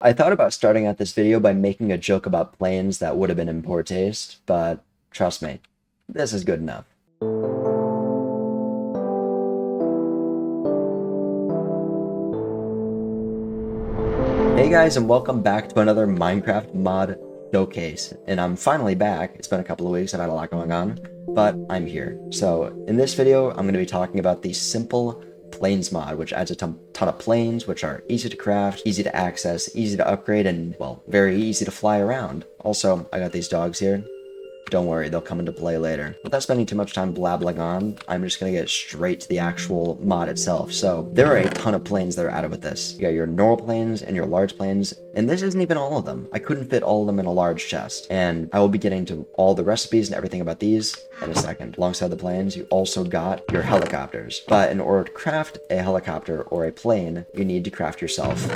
I thought about starting out this video by making a joke about planes that would have been in poor taste, but trust me, this is good enough. Hey guys, and welcome back to another Minecraft mod showcase. And I'm finally back. It's been a couple of weeks, I've had a lot going on, but I'm here. So in this video, I'm going to be talking about the simple planes mod, which adds a ton of planes, which are easy to craft, easy to access, easy to upgrade, and, well, very easy to fly around. Also, I got these dogs here. Don't worry, they'll come into play later. Without spending too much time blabbling on, I'm just gonna get straight to the actual mod itself. So, there are a ton of planes that are added with this. You got your normal planes and your large planes, and this isn't even all of them. I couldn't fit all of them in a large chest, and I will be getting to all the recipes and everything about these in a second. Alongside the planes, you also got your helicopters. But in order to craft a helicopter or a plane, you need to craft yourself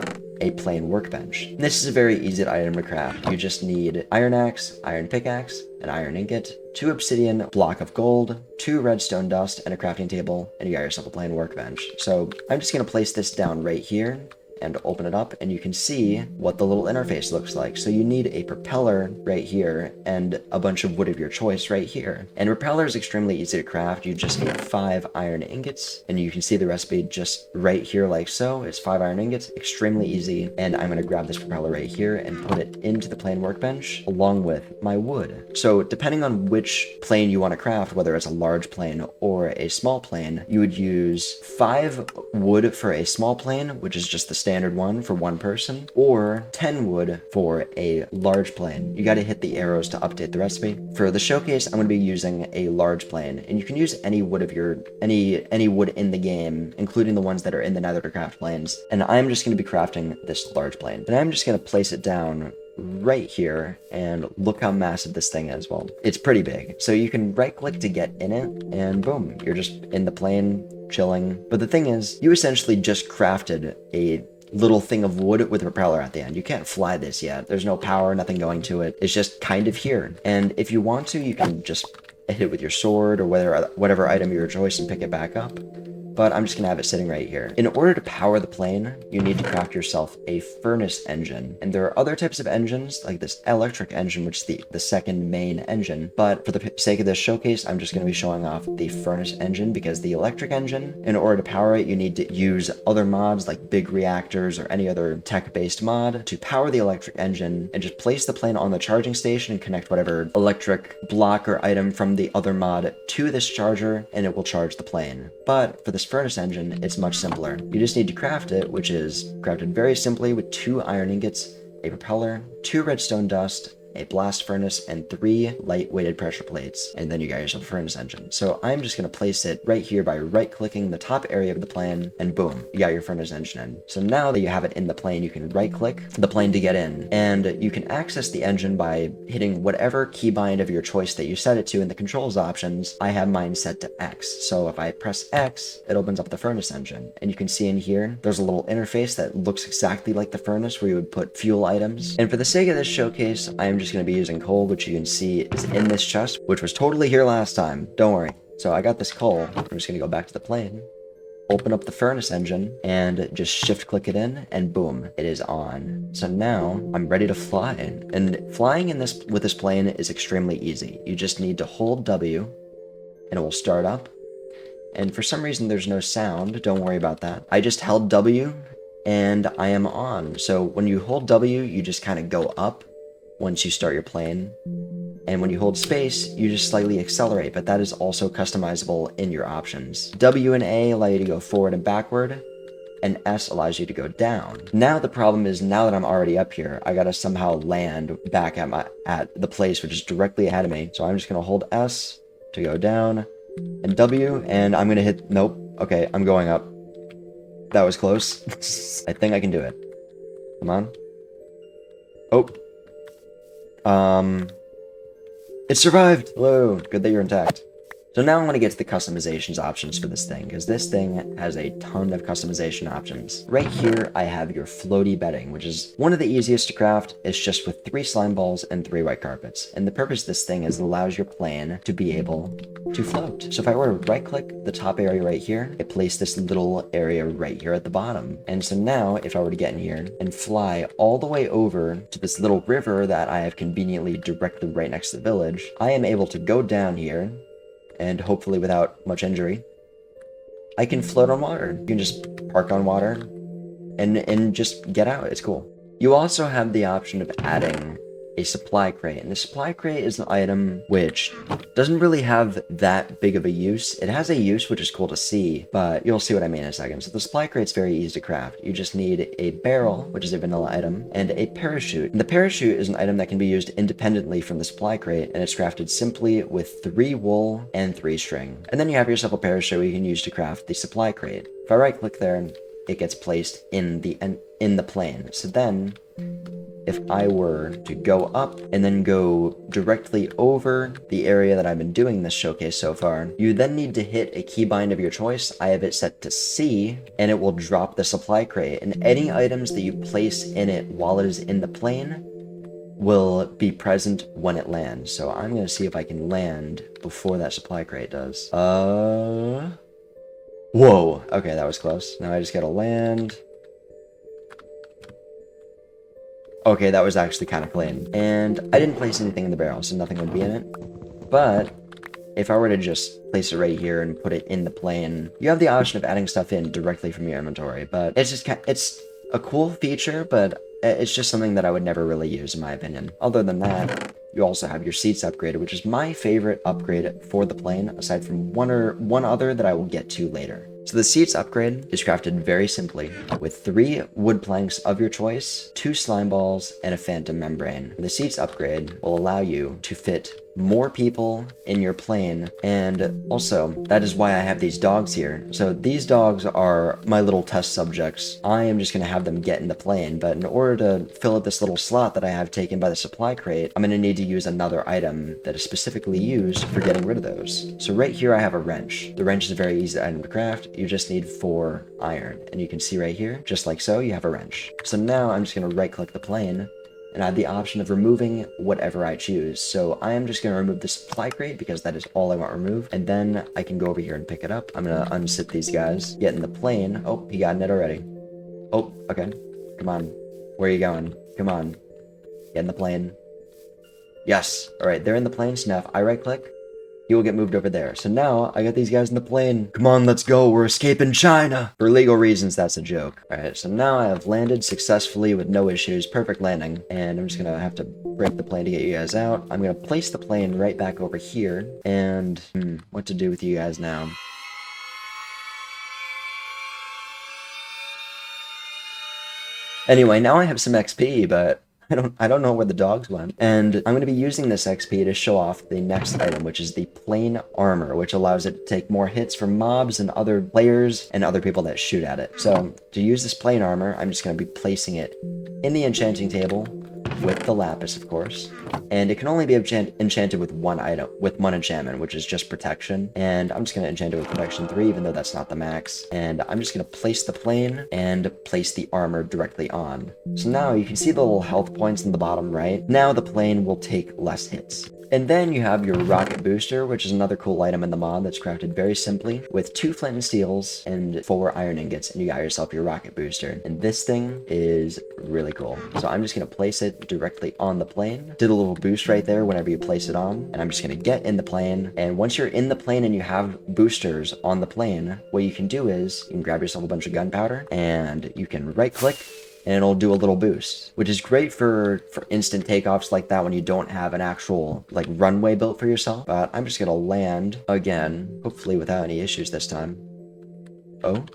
a plain workbench. And this is a very easy item to craft. You just need iron axe, iron pickaxe, an iron ingot, 2 obsidian, block of gold, 2 redstone dust, and a crafting table, and you got yourself a plain workbench. So I'm just going to place this down right here and open it up, and you can see what the little interface looks like. So you need a propeller right here and a bunch of wood of your choice right here. And propeller is extremely easy to craft. You just need 5 iron ingots, and you can see the recipe just right here like so. It's 5 iron ingots, extremely easy. And I'm going to grab this propeller right here and put it into the plain workbench along with my wood. So depending on which plane you want to craft, whether it's a large plane or a small plane, you would use 5 wood for a small plane, which is just the standard one for one person, or 10 wood for a large plane. You got to hit the arrows to update the recipe. For the showcase, I'm going to be using a large plane, and you can use any wood of your any wood in the game, including the ones that are in the nether to craft planes. And I'm just going to be crafting this large plane, and I'm just going to place it down right here, and look how massive this thing is. Well, it's pretty big. So you can right click to get in it, and boom, you're just in the plane chilling. But the thing is, you essentially just crafted a little thing of wood with a propeller at the end. You can't fly this yet. There's no power, nothing going to it. It's just kind of here. And if you want to, you can just hit it with your sword or whatever item of your choice and pick it back up. But I'm just gonna have it sitting right here. In order to power the plane, you need to craft yourself a furnace engine. And there are other types of engines, like this electric engine, which is the second main engine. But for the sake of this showcase, I'm just gonna be showing off the furnace engine, because the electric engine, in order to power it, you need to use other mods like big reactors or any other tech-based mod to power the electric engine, and just place the plane on the charging station and connect whatever electric block or item from the other mod to this charger, and it will charge the plane. But for the furnace engine, it's much simpler. You just need to craft it, which is crafted very simply with 2 iron ingots, a propeller, 2 redstone dust, a blast furnace, and 3 light-weighted pressure plates, and then you got yourself a furnace engine. So I'm just going to place it right here by right-clicking the top area of the plane, and boom, you got your furnace engine in. So now that you have it in the plane, you can right-click the plane to get in, and you can access the engine by hitting whatever keybind of your choice that you set it to in the controls options. I have mine set to X, so if I press X, it opens up the furnace engine, and you can see in here, there's a little interface that looks exactly like the furnace where you would put fuel items. And for the sake of this showcase, I am just going to be using coal, which you can see is in this chest, which was totally here last time. Don't worry. So I got this coal. I'm just going to go back to the plane, open up the furnace engine, and just shift click it in, and boom, it is on. So now I'm ready to fly. And flying with this plane is extremely easy. You just need to hold W, and it will start up. And for some reason there's no sound. Don't worry about that. I just held W, and I am on. So when you hold W, you just kind of go up once you start your plane, and when you hold space, you just slightly accelerate, but that is also customizable in your options. W and A allow you to go forward and backward, and S allows you to go down. Now the problem is, now that I'm already up here, I gotta somehow land back at the place which is directly ahead of me. So I'm just gonna hold S to go down, and W, and I'm gonna hit, nope, okay, I'm going up. That was close. I think I can do it. Come on. Oh. It survived! Hello, good that you're intact. So now I'm going to get to the customizations options for this thing, because this thing has a ton of customization options. Right here, I have your floaty bedding, which is one of the easiest to craft. It's just with 3 slime balls and 3 white carpets. And the purpose of this thing is it allows your plane to be able to float. So if I were to right click the top area right here, it placed this little area right here at the bottom. And so now if I were to get in here and fly all the way over to this little river that I have conveniently directly right next to the village, I am able to go down here, and hopefully without much injury, I can float on water. You can just park on water and just get out. It's cool. You also have the option of adding a supply crate, and the supply crate is an item which doesn't really have that big of a use. It has a use which is cool to see, but you'll see what I mean in a second. So the supply crate's very easy to craft. You just need a barrel, which is a vanilla item, and a parachute. And the parachute is an item that can be used independently from the supply crate, and it's crafted simply with 3 wool and 3 string. And then you have yourself a parachute you can use to craft the supply crate. If I right click there, it gets placed in the plane. So then if I were to go up and then go directly over the area that I've been doing this showcase so far, you then need to hit a keybind of your choice. I have it set to C, and it will drop the supply crate, and any items that you place in it while it is in the plane will be present when it lands. So I'm going to see if I can land before that supply crate does. Whoa. Okay, that was close. Now I just gotta land. Okay, that was actually kind of clean. And I didn't place anything in the barrel, so nothing would be in it. But if I were to just place it right here and put it in the plane, you have the option of adding stuff in directly from your inventory. But it's just it's a cool feature, but it's just something that I would never really use in my opinion. Other than that, you also have your seats upgraded, which is my favorite upgrade for the plane, aside from one other that I will get to later. So the seats upgrade is crafted very simply with 3 wood planks of your choice, 2 slime balls, and a phantom membrane. The seats upgrade will allow you to fit more people in your plane, and also that is why I have these dogs here. So these dogs are my little test subjects. I am just going to have them get in the plane, but in order to fill up this little slot that I have taken by the supply crate, I'm going to need to use another item that is specifically used for getting rid of those. So right here I have a wrench. The wrench is a very easy item to craft. You just need 4 iron, and you can see right here, just like so, you have a wrench. So now I'm just going to right click the plane, and I have the option of removing whatever I choose. So I am just going to remove the supply crate because that is all I want removed, and then I can go over here and pick it up. I'm going to unzip these guys, get in the plane. Oh, he got in it already. Oh, okay. Come on. Where are you going? Come on. Get in the plane. Yes. All right, they're in the plane. So now if I right click, he will get moved over there. So now I got these guys in the plane. Come on, let's go. We're escaping China. For legal reasons, that's a joke. All right, so now I have landed successfully with no issues. Perfect landing. And I'm just going to have to break the plane to get you guys out. I'm going to place the plane right back over here. And what to do with you guys now? Anyway, now I have some XP, but I don't know where the dogs went. And I'm going to be using this XP to show off the next item, which is the plane armor, which allows it to take more hits from mobs and other players and other people that shoot at it. So to use this plane armor, I'm just going to be placing it in the enchanting table with the lapis, of course. And it can only be enchanted with one item, with one enchantment, which is just protection. And I'm just going to enchant it with protection 3, even though that's not the max. And I'm just going to place the plane and place the armor directly on. So now you can see the little health points in the bottom right. Now the plane will take less hits. And then you have your rocket booster, which is another cool item in the mod that's crafted very simply with 2 flint and steels and 4 iron ingots, and you got yourself your rocket booster. And this thing is really cool. So I'm just going to place it directly on the plane. Did a little boost right there whenever you place it on. And I'm just going to get in the plane. And once you're in the plane and you have boosters on the plane, what you can do is you can grab yourself a bunch of gunpowder and you can right click, and it'll do a little boost, which is great for instant takeoffs like that when you don't have an actual like runway built for yourself. But I'm just gonna land again, hopefully without any issues this time. Oh.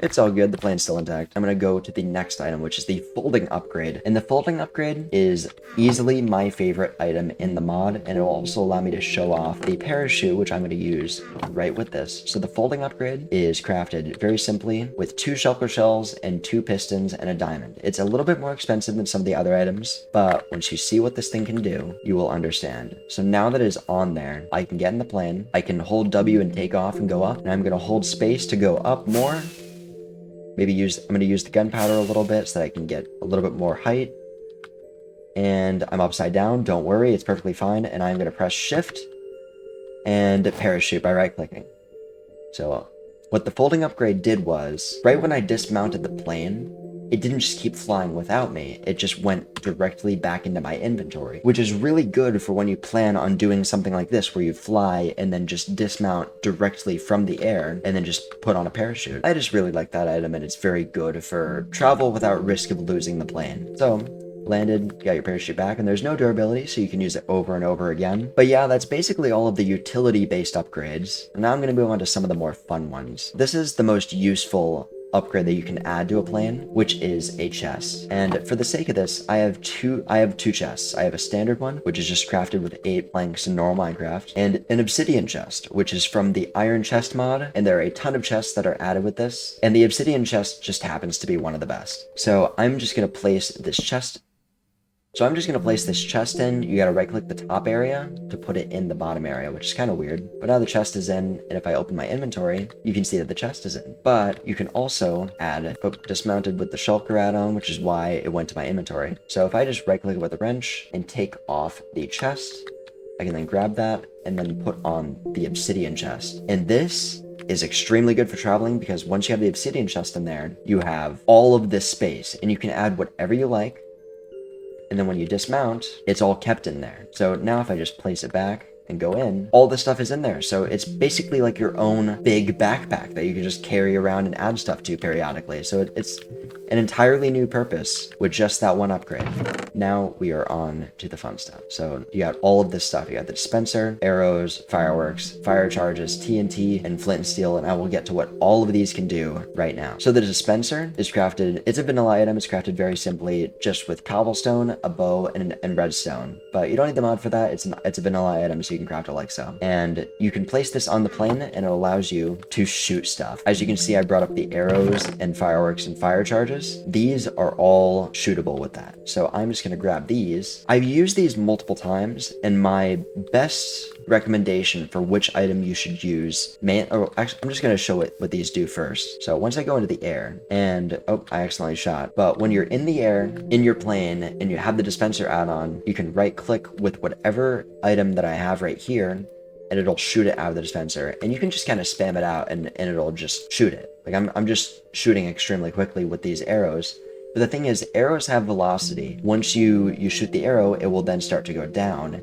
It's all good, the plane's still intact. I'm gonna go to the next item, which is the folding upgrade. And the folding upgrade is easily my favorite item in the mod, and it will also allow me to show off the parachute, which I'm gonna use right with this. So the folding upgrade is crafted very simply with 2 shulker shells and 2 pistons and a diamond. It's a little bit more expensive than some of the other items, but once you see what this thing can do, you will understand. So now that it is on there, I can get in the plane, I can hold W and take off and go up, and I'm gonna hold space to go up more. Maybe I'm going to use the gunpowder a little bit so that I can get a little bit more height. And I'm upside down. Don't worry, it's perfectly fine. And I'm going to press shift and parachute by right-clicking. So what the folding upgrade did was, right when I dismounted the plane, it didn't just keep flying without me, it just went directly back into my inventory, which is really good for when you plan on doing something like this, where you fly and then just dismount directly from the air and then just put on a parachute. I just really like that item, and it's very good for travel without risk of losing the plane. So, landed, got your parachute back, and there's no durability, so you can use it over and over again. But yeah, that's basically all of the utility-based upgrades. And now I'm going to move on to some of the more fun ones. This is the most useful upgrade that you can add to a plane, which is a chest. And for the sake of this, I have two chests. I have a standard one, which is just crafted with 8 planks in normal Minecraft, and an obsidian chest, which is from the iron chest mod, and there are a ton of chests that are added with this, and the obsidian chest just happens to be one of the best. So I'm just going to place this chest in. You gotta right click the top area to put it in the bottom area, which is kind of weird. But now the chest is in, and if I open my inventory, you can see that the chest is in. But you can also add, dismounted with the shulker add-on, which is why it went to my inventory. So if I just right click with the wrench and take off the chest, I can then grab that and then put on the obsidian chest. And this is extremely good for traveling, because once you have the obsidian chest in there, you have all of this space, and you can add whatever you like. And then when you dismount, it's all kept in there. So now if I just place it back and go in, all the stuff is in there. So it's basically like your own big backpack that you can just carry around and add stuff to periodically. So it's an entirely new purpose with just that one upgrade. Now we are on to the fun stuff. So you got all of this stuff. You got the dispenser, arrows, fireworks, fire charges, TNT, and flint and steel. And I will get to what all of these can do right now. So the dispenser is crafted, it's a vanilla item. It's crafted very simply, just with cobblestone, a bow, and redstone. But you don't need the mod for that. It's a vanilla item, so you can craft it like so. And you can place this on the plane, and it allows you to shoot stuff. As you can see, I brought up the arrows and fireworks and fire charges. These are all shootable with that. So I'm just going to grab these. I've used these multiple times, and my best recommendation for which item you should use, actually, I'm just going to show what these do first. So once I go into the air, and I accidentally shot. But when you're in the air, in your plane, and you have the dispenser add-on, you can right click with whatever item that I have right here, and it'll shoot it out of the dispenser. And you can just kind of spam it out, and it'll just shoot it. Like I'm just shooting extremely quickly with these arrows. But the thing is, arrows have velocity. Once you shoot the arrow, it will then start to go down.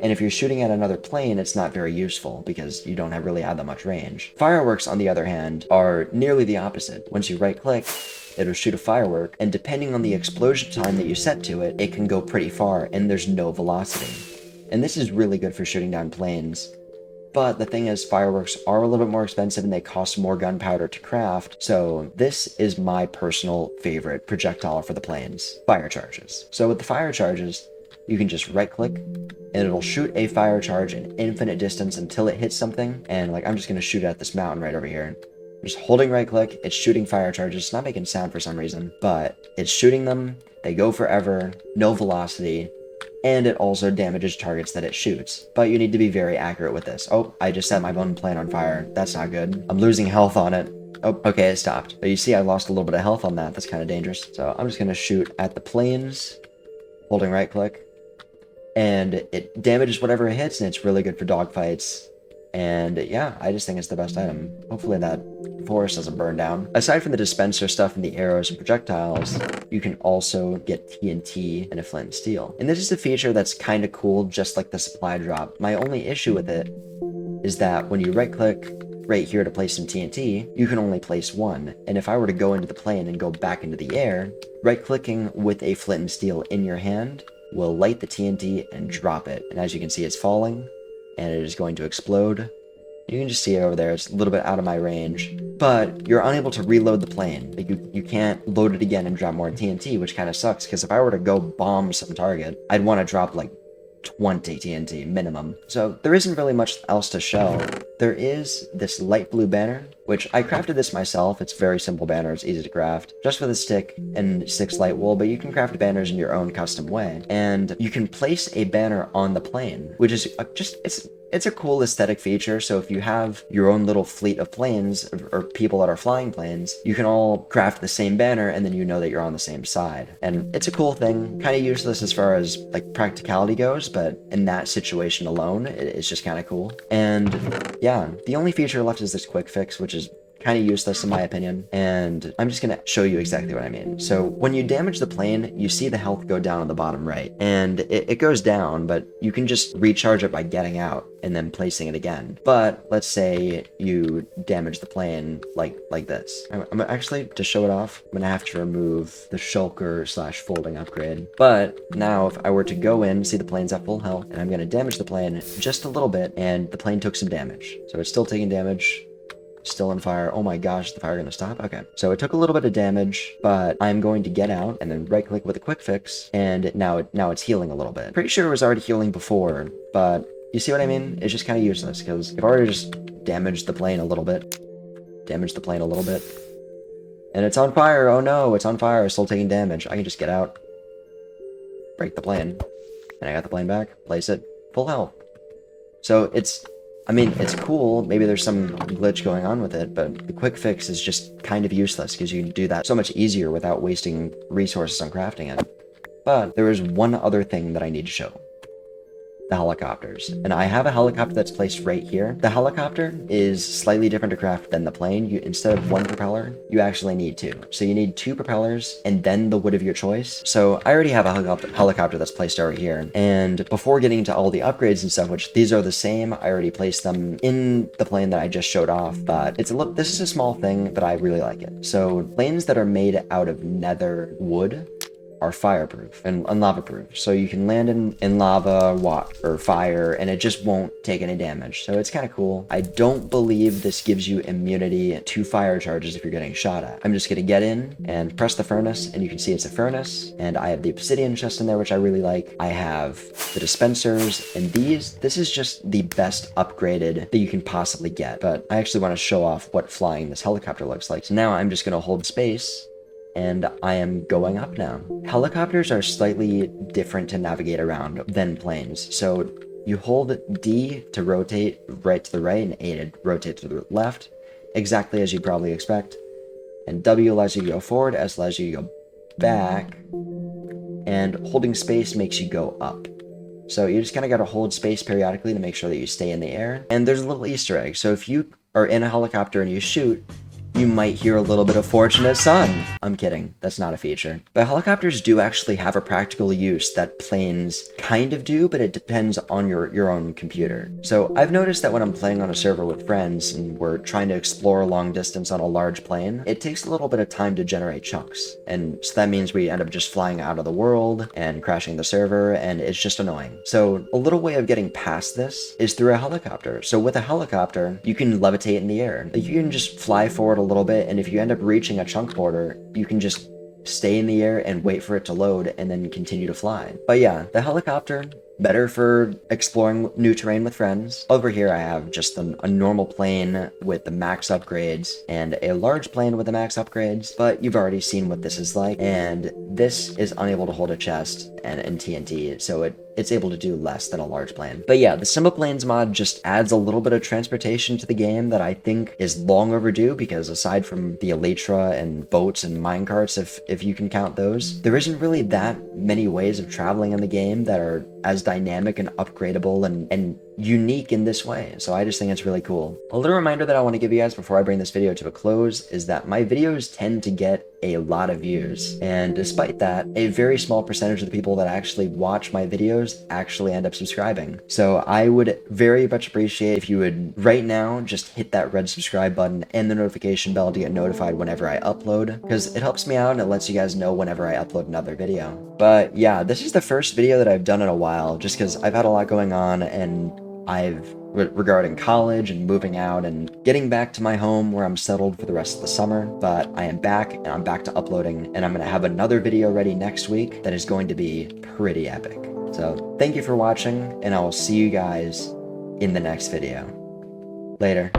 And if you're shooting at another plane, it's not very useful, because you don't really have that much range. Fireworks, on the other hand, are nearly the opposite. Once you right click, it'll shoot a firework, and depending on the explosion time that you set to it, it can go pretty far, and there's no velocity. And this is really good for shooting down planes. But the thing is, fireworks are a little bit more expensive, and they cost more gunpowder to craft. So this is my personal favorite projectile for the planes: fire charges. So with the fire charges, you can just right click, and it'll shoot a fire charge an infinite distance until it hits something. And like, I'm just going to shoot at this mountain right over here. I'm just holding right click, it's shooting fire charges. It's not making sound for some reason, but it's shooting them. They go forever, no velocity. And it also damages targets that it shoots. But you need to be very accurate with this. Oh, I just set my own plane on fire. That's not good. I'm losing health on it. Oh, okay, it stopped. But you see, I lost a little bit of health on that. That's kind of dangerous. So I'm just going to shoot at the planes, holding right click. And it damages whatever it hits, and it's really good for dogfights. And yeah, I just think it's the best item. Hopefully that forest doesn't burn down. Aside from the dispenser stuff and the arrows and projectiles, you can also get TNT and a flint and steel. And this is a feature that's kind of cool, just like the supply drop. My only issue with it is that when you right click right here to place some TNT, you can only place one. And if I were to go into the plane and go back into the air, right clicking with a flint and steel in your hand will light the TNT and drop it. And as you can see, it's falling, and it is going to explode, You can just see it over there. It's a little bit out of my range. But you're unable to reload the plane. Like you can't load it again and drop more TNT, which kind of sucks, because if I were to go bomb some target, I'd want to drop like 20 TNT minimum. So there isn't really much else to show. There is this light blue banner, which I crafted this myself. It's a very simple banner. It's easy to craft, just with a stick and 6 light wool, but you can craft banners in your own custom way. And you can place a banner on the plane, which is it's a cool aesthetic feature. So if you have your own little fleet of planes or people that are flying planes, you can all craft the same banner, and then you know that you're on the same side. And it's a cool thing, kind of useless as far as like practicality goes, but in that situation alone, it's just kind of cool. And yeah, the only feature left is this quick fix, which is kind of useless in my opinion, and I'm just gonna show you exactly what I mean. So when you damage the plane, you see the health go down on the bottom right, and it goes down, but you can just recharge it by getting out and then placing it again. But let's say you damage the plane like this. I'm actually, to show it off, I'm gonna have to remove the shulker / folding upgrade. But now if I were to go in, see the plane's at full health, and I'm gonna damage the plane just a little bit, and the plane took some damage. So it's still taking damage. Still on fire. Oh my gosh, is the fire gonna stop? Okay. So it took a little bit of damage, but I'm going to get out and then right click with a quick fix, and now it's healing a little bit. Pretty sure it was already healing before, but you see what I mean? It's just kind of useless, because if I were to just damage the plane a little bit, and it's on fire. Oh no, it's on fire. It's still taking damage. I can just get out, break the plane, and I got the plane back, place it, full health. So I mean, it's cool. Maybe there's some glitch going on with it, but the quick fix is just kind of useless, because you can do that so much easier without wasting resources on crafting it. But there is one other thing that I need to show. The helicopters. And I have a helicopter that's placed right here. The helicopter is slightly different to craft than the plane. Instead of 1 propeller, you actually need 2. So you need 2 propellers and then the wood of your choice. So I already have a helicopter that's placed over here. And before getting into all the upgrades and stuff, which these are the same, I already placed them in the plane that I just showed off. But this is a small thing, but I really like it. So planes that are made out of nether wood are fireproof and lava-proof. So you can land in lava, or fire, and it just won't take any damage. So it's kind of cool. I don't believe this gives you immunity to fire charges if you're getting shot at. I'm just gonna get in and press the furnace, and you can see it's a furnace, and I have the obsidian chest in there, which I really like. I have the dispensers, and this is just the best upgraded that you can possibly get. But I actually want to show off what flying this helicopter looks like. So now I'm just gonna hold space, and I am going up now. Helicopters are slightly different to navigate around than planes. So you hold D to rotate right to the right, and A to rotate to the left, exactly as you'd probably expect. And W allows you to go forward, S allows you to go back, and holding space makes you go up. So you just kind of got to hold space periodically to make sure that you stay in the air. And there's a little Easter egg. So if you are in a helicopter and you shoot, you might hear a little bit of Fortunate Son. I'm kidding, that's not a feature. But helicopters do actually have a practical use that planes kind of do, but it depends on your own computer. So I've noticed that when I'm playing on a server with friends and we're trying to explore a long distance on a large plane, it takes a little bit of time to generate chunks. And so that means we end up just flying out of the world and crashing the server, and it's just annoying. So a little way of getting past this is through a helicopter. So with a helicopter, you can levitate in the air. Like, you can just fly forward a little bit, and if you end up reaching a chunk border, you can just stay in the air and wait for it to load and then continue to fly. But yeah, the helicopter, better for exploring new terrain with friends. Over here I have just a normal plane with the max upgrades and a large plane with the max upgrades, but you've already seen what this is like, and this is unable to hold a chest and TNT, so it's able to do less than a large plane. But yeah, the Simple Planes mod just adds a little bit of transportation to the game that I think is long overdue, because aside from the elytra and boats and minecarts, if you can count those, there isn't really that many ways of traveling in the game that are as dynamic and upgradable and unique in this way. So I just think it's really cool. A little reminder that I want to give you guys before I bring this video to a close is that my videos tend to get a lot of views, and despite that, a very small percentage of the people that actually watch my videos actually end up subscribing. So I would very much appreciate if you would right now just hit that red subscribe button and the notification bell to get notified whenever I upload, because it helps me out and it lets you guys know whenever I upload another video. But yeah, this is the first video that I've done in a while, just because I've had a lot going on and I've regarding college and moving out and getting back to my home where I'm settled for the rest of the summer. But I am back, and I'm back to uploading, and I'm going to have another video ready next week that is going to be pretty epic. So thank you for watching, and I will see you guys in the next video. Later.